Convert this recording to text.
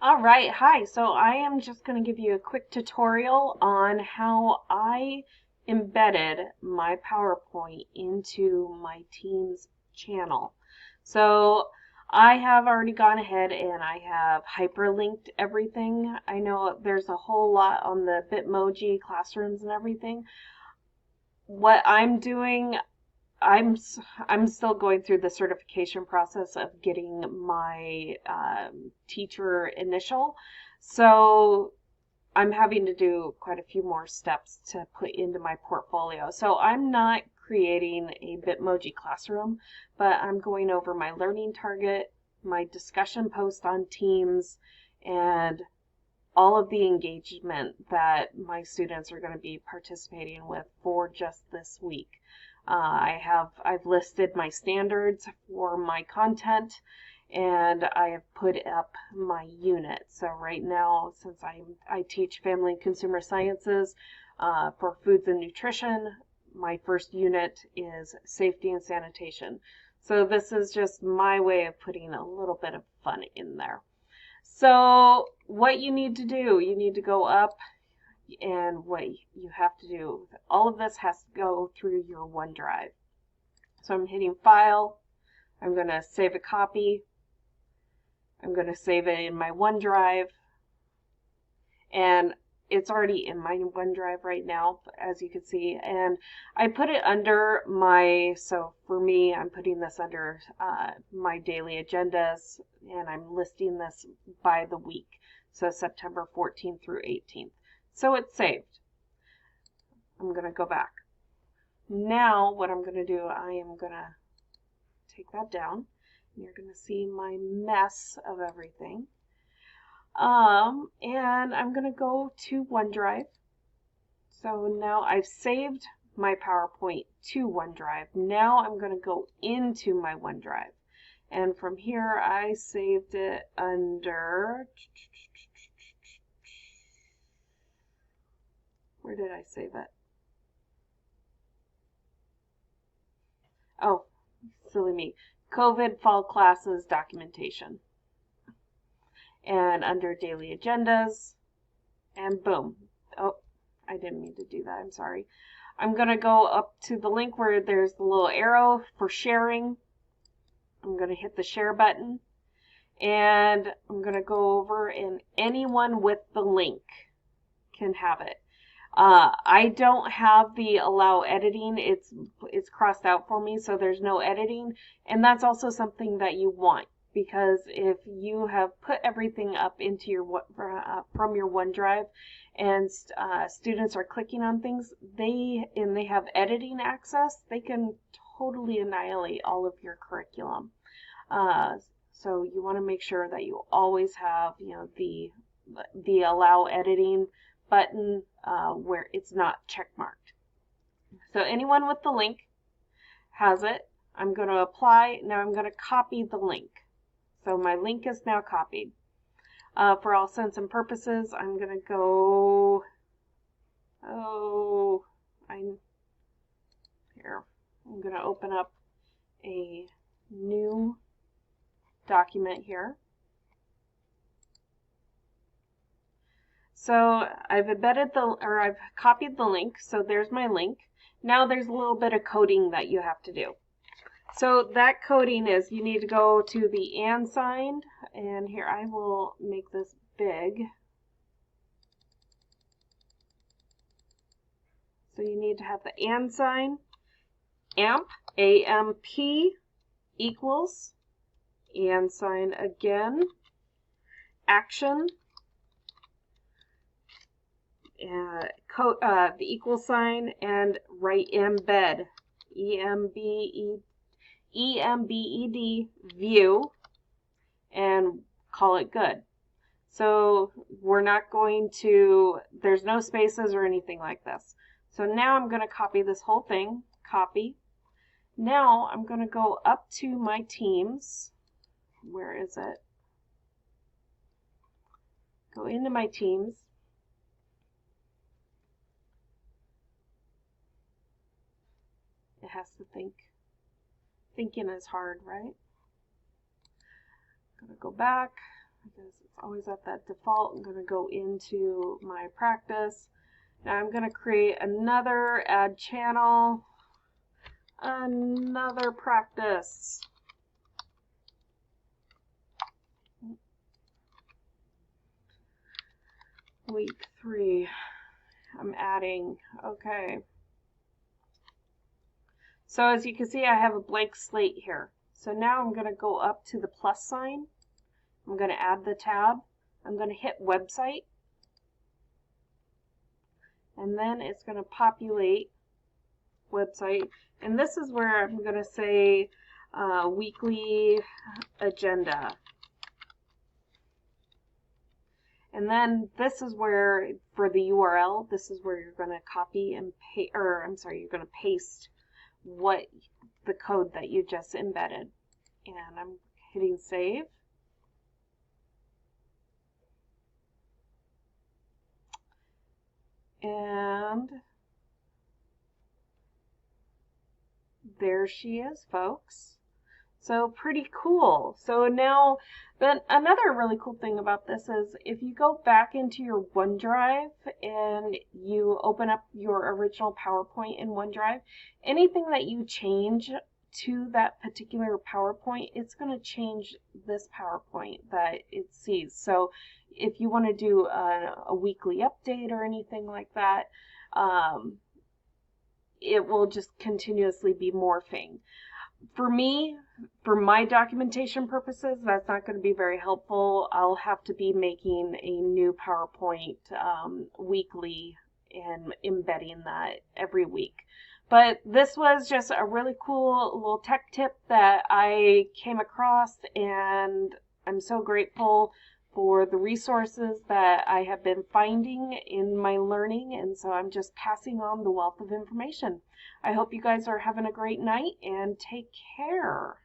All right, hi. So I am just going to give you a quick tutorial on how I embedded my PowerPoint into my Teams channel. So I have already gone ahead and I have hyperlinked everything. I know there's a whole lot on the Bitmoji classrooms and everything. What I'm doing, I'm still going through the certification process of getting my teacher initial. So I'm having to do quite a few more steps to put into my portfolio. So I'm not creating a Bitmoji classroom, but I'm going over my learning target, my discussion post on Teams, and all of the engagement that my students are going to be participating with for just this week. I've listed my standards for my content, and I have put up my unit. So right now, since I teach family and consumer sciences for foods and nutrition, my first unit is safety and sanitation. So this is just my way of putting a little bit of fun in there. So what you need to do, you need to go up, and what you have to do, all of this has to go through your OneDrive. So I'm hitting File, I'm going to save a copy, I'm going to save it in my OneDrive, and it's already in my OneDrive right now, as you can see, and I put it under so for me, I'm putting this under my daily agendas, and I'm listing this by the week, so September 14th through 18th. So it's saved. I'm going to go back. Now what I'm going to do, I am going to take that down, and you're going to see my mess of everything. And I'm going to go to OneDrive. So now I've saved my PowerPoint to OneDrive. Now I'm going to go into my OneDrive. And from here, I saved it under, where did I save it? Oh, silly me. COVID fall classes documentation. And under daily agendas, and boom. Oh, I didn't mean to do that. I'm sorry. I'm going to go up to the link where there's the little arrow for sharing. I'm going to hit the share button, and I'm going to go over, and anyone with the link can have it. I don't have the allow editing. It's crossed out for me, so there's no editing, and that's also something that you want, because if you have put everything up into your from your OneDrive, and students are clicking on things, they have editing access, they can totally annihilate all of your curriculum. So you want to make sure that you always have, the allow editing button where it's not check marked. So anyone with the link has it. I'm going to apply. Now I'm going to copy the link. So my link is now copied. For all intents and purposes, I'm going to go, I'm going to open up a new document here. So I've copied the link. So there's my link. Now there's a little bit of coding that you have to do. So that coding is, you need to go to the and sign, and here I will make this big. So you need to have the and sign, amp, A-M-P, equals, and sign again, action, the equal sign, and write embed, E-M-B-E-D, view, and call it good. So we're not going to, there's no spaces or anything like this. So now I'm going to copy this whole thing, copy. Now I'm going to go up to my Teams. Where is it? Go into my Teams. It has to think. Thinking is hard, right? I'm going to go back. because it's always at that default. I'm going to go into my practice. Now I'm going to create another add channel, another practice. Week 3, I'm adding, okay. So as you can see, I have a blank slate here. So now I'm going to go up to the plus sign. I'm going to add the tab. I'm going to hit website. And then it's going to populate website. And this is where I'm going to say weekly agenda. And then this is where, for the URL, this is where you're going to copy and paste, or I'm sorry, you're going to paste what the code that you just embedded. And I'm hitting save. And there she is, folks. So pretty cool. So now, then another really cool thing about this is if you go back into your OneDrive and you open up your original PowerPoint in OneDrive, anything that you change to that particular PowerPoint, it's going to change this PowerPoint that it sees. So if you want to do a weekly update or anything like that, it will just continuously be morphing. For me, for my documentation purposes, that's not going to be very helpful. I'll have to be making a new PowerPoint weekly and embedding that every week. But this was just a really cool little tech tip that I came across, and I'm so grateful for the resources that I have been finding in my learning, and so I'm just passing on the wealth of information. I hope you guys are having a great night, and take care.